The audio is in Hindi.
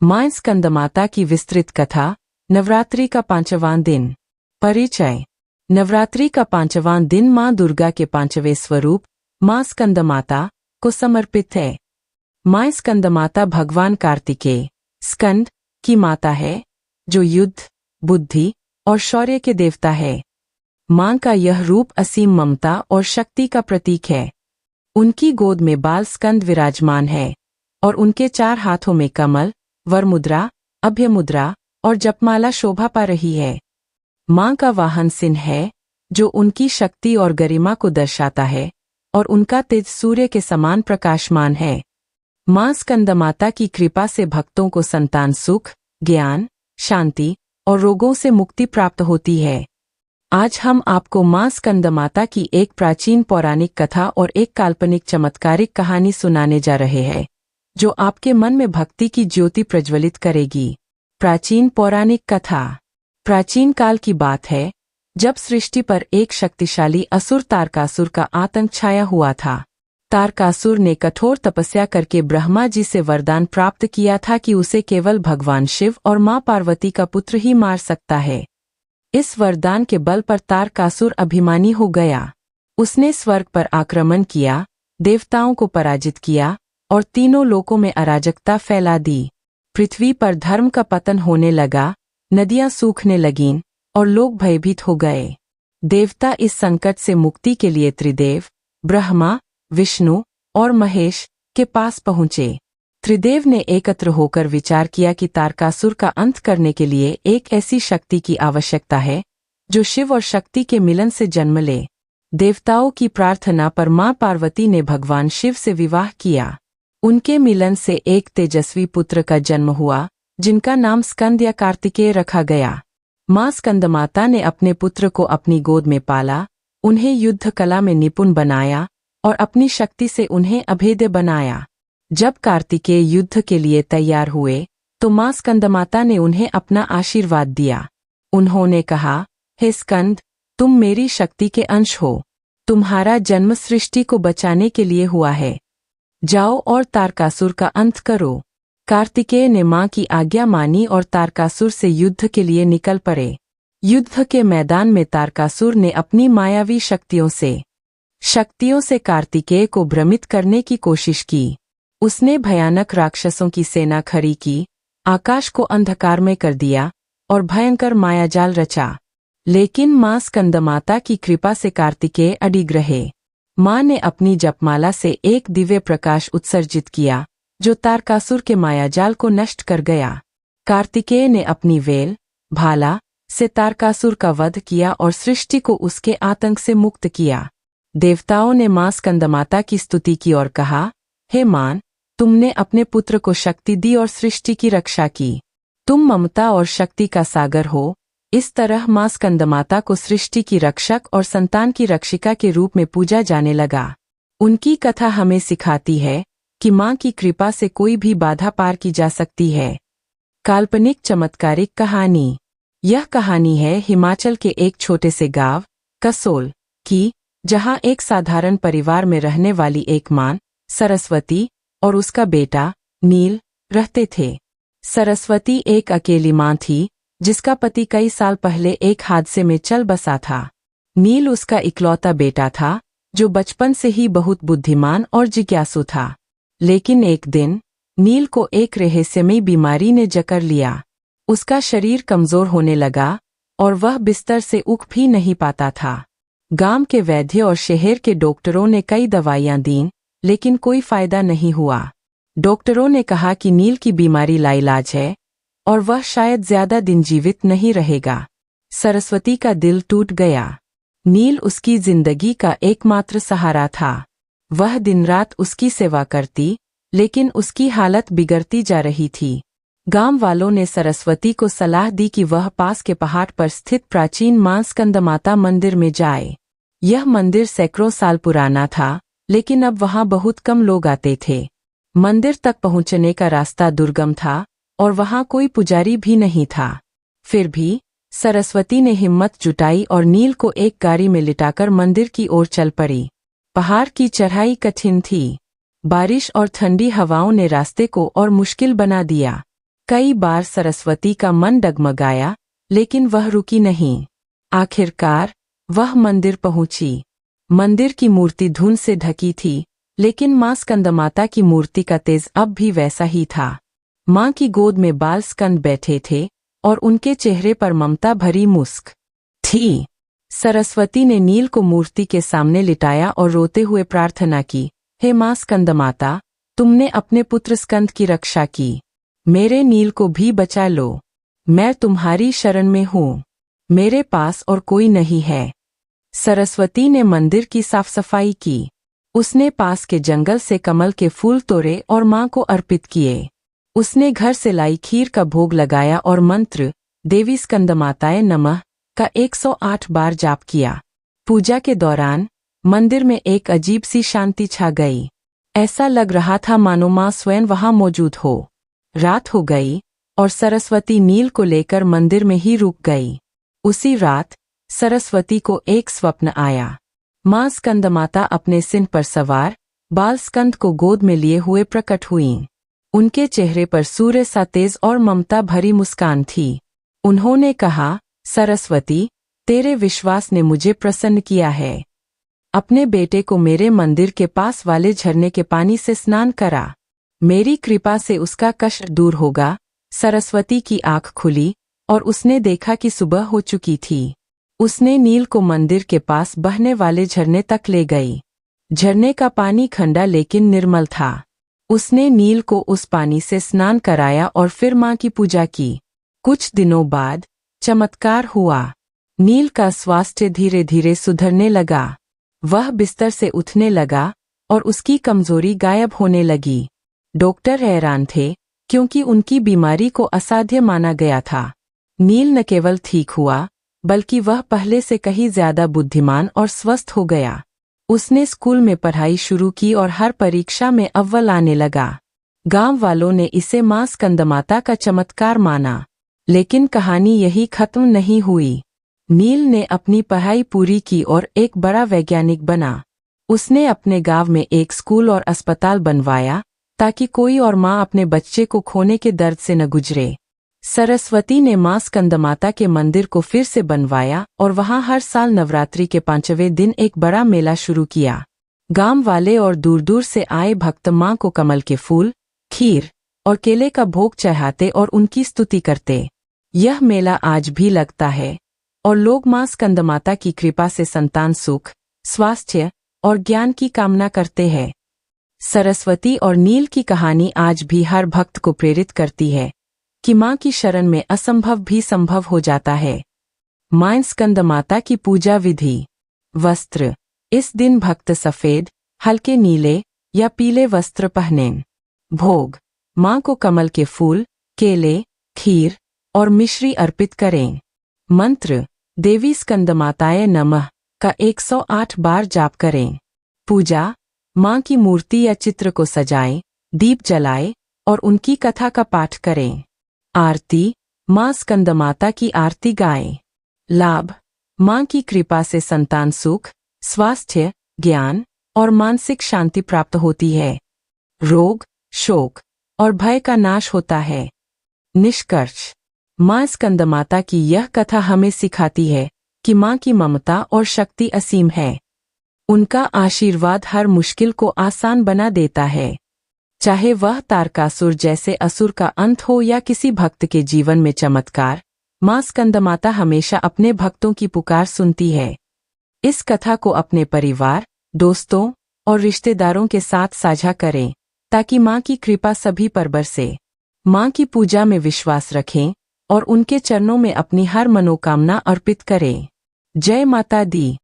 मां स्कंदमाता की विस्तृत कथा। नवरात्रि का 5वां दिन। परिचय। नवरात्रि का 5वां दिन मां दुर्गा के 5वें स्वरूप मां स्कंदमाता को समर्पित है। मां स्कंदमाता भगवान कार्तिकेय स्कंद की माता है, जो युद्ध, बुद्धि और शौर्य के देवता है। मां का यह रूप असीम ममता और शक्ति का प्रतीक है। उनकी गोद में बाल स्कंद विराजमान है और उनके 4 हाथों में कमल, वरमुद्रा, अभयमुद्रा और जपमाला शोभा पा रही है। मां का वाहन सिंह है, जो उनकी शक्ति और गरिमा को दर्शाता है, और उनका तेज सूर्य के समान प्रकाशमान है। मां स्कंदमाता की कृपा से भक्तों को संतान सुख, ज्ञान, शांति और रोगों से मुक्ति प्राप्त होती है। आज हम आपको मां स्कंदमाता की एक प्राचीन पौराणिक कथा और एक काल्पनिक चमत्कारिक कहानी सुनाने जा रहे हैं, जो आपके मन में भक्ति की ज्योति प्रज्वलित करेगी। प्राचीन पौराणिक कथा। प्राचीन काल की बात है, जब सृष्टि पर एक शक्तिशाली असुर तारकासुर का आतंक छाया हुआ था। तारकासुर ने कठोर तपस्या करके ब्रह्मा जी से वरदान प्राप्त किया था कि उसे केवल भगवान शिव और मां पार्वती का पुत्र ही मार सकता है। इस वरदान के बल पर तारकासुर अभिमानी हो गया। उसने स्वर्ग पर आक्रमण किया, देवताओं को पराजित किया और तीनों लोकों में अराजकता फैला दी। पृथ्वी पर धर्म का पतन होने लगा, नदियां सूखने लगीं और लोग भयभीत हो गए। देवता इस संकट से मुक्ति के लिए त्रिदेव, ब्रह्मा, विष्णु और महेश के पास पहुंचे। त्रिदेव ने एकत्र होकर विचार किया कि तारकासुर का अंत करने के लिए एक ऐसी शक्ति की आवश्यकता है, जो शिव और शक्ति के मिलन से जन्म ले। देवताओं की प्रार्थना पर मां पार्वती ने भगवान शिव से विवाह किया। उनके मिलन से एक तेजस्वी पुत्र का जन्म हुआ, जिनका नाम स्कंद या कार्तिकेय रखा गया। मां स्कंदमाता ने अपने पुत्र को अपनी गोद में पाला, उन्हें युद्ध कला में निपुण बनाया और अपनी शक्ति से उन्हें अभेद्य बनाया। जब कार्तिकेय युद्ध के लिए तैयार हुए, तो मां स्कंदमाता ने उन्हें अपना आशीर्वाद दिया। उन्होंने कहा, हे स्कंद, तुम मेरी शक्ति के अंश हो। तुम्हारा जन्म सृष्टि को बचाने के लिए हुआ है। जाओ और तारकासुर का अंत करो। कार्तिकेय ने मां की आज्ञा मानी और तारकासुर से युद्ध के लिए निकल पड़े। युद्ध के मैदान में तारकासुर ने अपनी मायावी शक्तियों से कार्तिकेय को भ्रमित करने की कोशिश की। उसने भयानक राक्षसों की सेना खड़ी की, आकाश को अंधकारमय कर दिया और भयंकर मायाजाल रचा। लेकिन मां स्कंदमाता की कृपा से कार्तिकेय अडिग रहे। मां ने अपनी जपमाला से एक दिव्य प्रकाश उत्सर्जित किया, जो तारकासुर के मायाजाल को नष्ट कर गया। कार्तिकेय ने अपनी वेल, भाला से तारकासुर का वध किया और सृष्टि को उसके आतंक से मुक्त किया। देवताओं ने मां स्कंदमाता की स्तुति की और कहा, हे मां, तुमने अपने पुत्र को शक्ति दी और सृष्टि की रक्षा की। तुम ममता और शक्ति का सागर हो। इस तरह मां स्कंदमाता को सृष्टि की रक्षक और संतान की रक्षिका के रूप में पूजा जाने लगा। उनकी कथा हमें सिखाती है कि मां की कृपा से कोई भी बाधा पार की जा सकती है। काल्पनिक चमत्कारिक कहानी। यह कहानी है हिमाचल के एक छोटे से गांव कसोल की, जहां एक साधारण परिवार में रहने वाली एक मां, सरस्वती, और उसका बेटा नील रहते थे। सरस्वती एक अकेली मां थी, जिसका पति कई साल पहले एक हादसे में चल बसा था। नील उसका इकलौता बेटा था, जो बचपन से ही बहुत बुद्धिमान और जिज्ञासु था। लेकिन एक दिन नील को एक रहस्यमयी बीमारी ने जकड़ लिया। उसका शरीर कमजोर होने लगा और वह बिस्तर से उठ भी नहीं पाता था। गांव के वैद्य और शहर के डॉक्टरों ने कई दवाइयां दीं, लेकिन कोई फायदा नहीं हुआ। डॉक्टरों ने कहा कि नील की बीमारी लाइलाज है और वह शायद ज्यादा दिन जीवित नहीं रहेगा। सरस्वती का दिल टूट गया। नील उसकी जिंदगी का एकमात्र सहारा था। वह दिन रात उसकी सेवा करती, लेकिन उसकी हालत बिगड़ती जा रही थी। गांव वालों ने सरस्वती को सलाह दी कि वह पास के पहाड़ पर स्थित प्राचीन मां स्कंदमाता मंदिर में जाए। यह मंदिर सैकड़ों साल पुराना था, लेकिन अब वहां बहुत कम लोग आते थे। मंदिर तक पहुंचने का रास्ता दुर्गम था और वहां कोई पुजारी भी नहीं था। फिर भी सरस्वती ने हिम्मत जुटाई और नील को एक गाड़ी में लिटाकर मंदिर की ओर चल पड़ी। पहाड़ की चढ़ाई कठिन थी। बारिश और ठंडी हवाओं ने रास्ते को और मुश्किल बना दिया। कई बार सरस्वती का मन डगमगाया, लेकिन वह रुकी नहीं। आखिरकार वह मंदिर पहुंची। मंदिर की मूर्ति धुंध से ढकी थी, लेकिन मां स्कंदमाता की मूर्ति का तेज अब भी वैसा ही था। मां की गोद में बाल स्कंद बैठे थे और उनके चेहरे पर ममता भरी मुस्क थी। सरस्वती ने नील को मूर्ति के सामने लिटाया और रोते हुए प्रार्थना की, हे मां स्कंदमाता, तुमने अपने पुत्र स्कंद की रक्षा की, मेरे नील को भी बचा लो। मैं तुम्हारी शरण में हूँ, मेरे पास और कोई नहीं है। सरस्वती ने मंदिर की साफ सफाई की। उसने पास के जंगल से कमल के फूल तोड़े और मां को अर्पित किए। उसने घर से लाई खीर का भोग लगाया और मंत्र देवी स्कंदमाताए नमः का 108 बार जाप किया। पूजा के दौरान मंदिर में एक अजीब सी शांति छा गई। ऐसा लग रहा था मानो मां स्वयं वहां मौजूद हो। रात हो गई और सरस्वती नील को लेकर मंदिर में ही रुक गई। उसी रात सरस्वती को एक स्वप्न आया। मां स्कंदमाता अपने सिंह पर सवार बाल स्कंद को गोद में लिए हुए प्रकट हुईं। उनके चेहरे पर सूर्य सा तेज और ममता भरी मुस्कान थी। उन्होंने कहा, सरस्वती, तेरे विश्वास ने मुझे प्रसन्न किया है। अपने बेटे को मेरे मंदिर के पास वाले झरने के पानी से स्नान करा। मेरी कृपा से उसका कष्ट दूर होगा। सरस्वती की आंख खुली और उसने देखा कि सुबह हो चुकी थी। उसने नील को मंदिर के पास बहने वाले झरने तक ले गई। झरने का पानी ठंडा लेकिन निर्मल था। उसने नील को उस पानी से स्नान कराया और फिर मां की पूजा की। कुछ दिनों बाद चमत्कार हुआ। नील का स्वास्थ्य धीरे धीरे सुधरने लगा। वह बिस्तर से उठने लगा और उसकी कमजोरी गायब होने लगी। डॉक्टर हैरान थे, क्योंकि उनकी बीमारी को असाध्य माना गया था। नील न केवल ठीक हुआ, बल्कि वह पहले से कहीं ज्यादा बुद्धिमान और स्वस्थ हो गया। उसने स्कूल में पढ़ाई शुरू की और हर परीक्षा में अव्वल आने लगा। गांव वालों ने इसे मां स्कंदमाता का चमत्कार माना। लेकिन कहानी यही खत्म नहीं हुई। नील ने अपनी पढ़ाई पूरी की और एक बड़ा वैज्ञानिक बना। उसने अपने गांव में एक स्कूल और अस्पताल बनवाया, ताकि कोई और मां अपने बच्चे को खोने के दर्द से न गुजरे। सरस्वती ने मां स्कंदमाता के मंदिर को फिर से बनवाया और वहां हर साल नवरात्रि के 5वें दिन एक बड़ा मेला शुरू किया। गांव वाले और दूर दूर से आए भक्त मां को कमल के फूल, खीर और केले का भोग चढ़ाते और उनकी स्तुति करते। यह मेला आज भी लगता है और लोग मां स्कंदमाता की कृपा से संतान सुख, स्वास्थ्य और ज्ञान की कामना करते हैं। सरस्वती और नील की कहानी आज भी हर भक्त को प्रेरित करती है कि मां की शरण में असंभव भी संभव हो जाता है। मां स्कंदमाता की पूजा विधि। वस्त्र। इस दिन भक्त सफेद, हल्के नीले या पीले वस्त्र पहनें। भोग। मां को कमल के फूल, केले, खीर और मिश्री अर्पित करें। मंत्र देवी स्कंदमाताए नमः का 108 बार जाप करें। पूजा। मां की मूर्ति या चित्र को सजाएं, दीप जलाएं और उनकी कथा का पाठ करें। आरती। मां स्कंदमाता की आरती गाएं। लाभ। मां की कृपा से संतान सुख, स्वास्थ्य, ज्ञान और मानसिक शांति प्राप्त होती है। रोग, शोक और भय का नाश होता है। निष्कर्ष। मां स्कंदमाता की यह कथा हमें सिखाती है कि मां की ममता और शक्ति असीम है। उनका आशीर्वाद हर मुश्किल को आसान बना देता है। चाहे वह तारकासुर जैसे असुर का अंत हो या किसी भक्त के जीवन में चमत्कार, मां स्कंदमाता हमेशा अपने भक्तों की पुकार सुनती है। इस कथा को अपने परिवार, दोस्तों और रिश्तेदारों के साथ साझा करें, ताकि मां की कृपा सभी पर बरसे। मां की पूजा में विश्वास रखें और उनके चरणों में अपनी हर मनोकामना अर्पित करें। जय माता दी।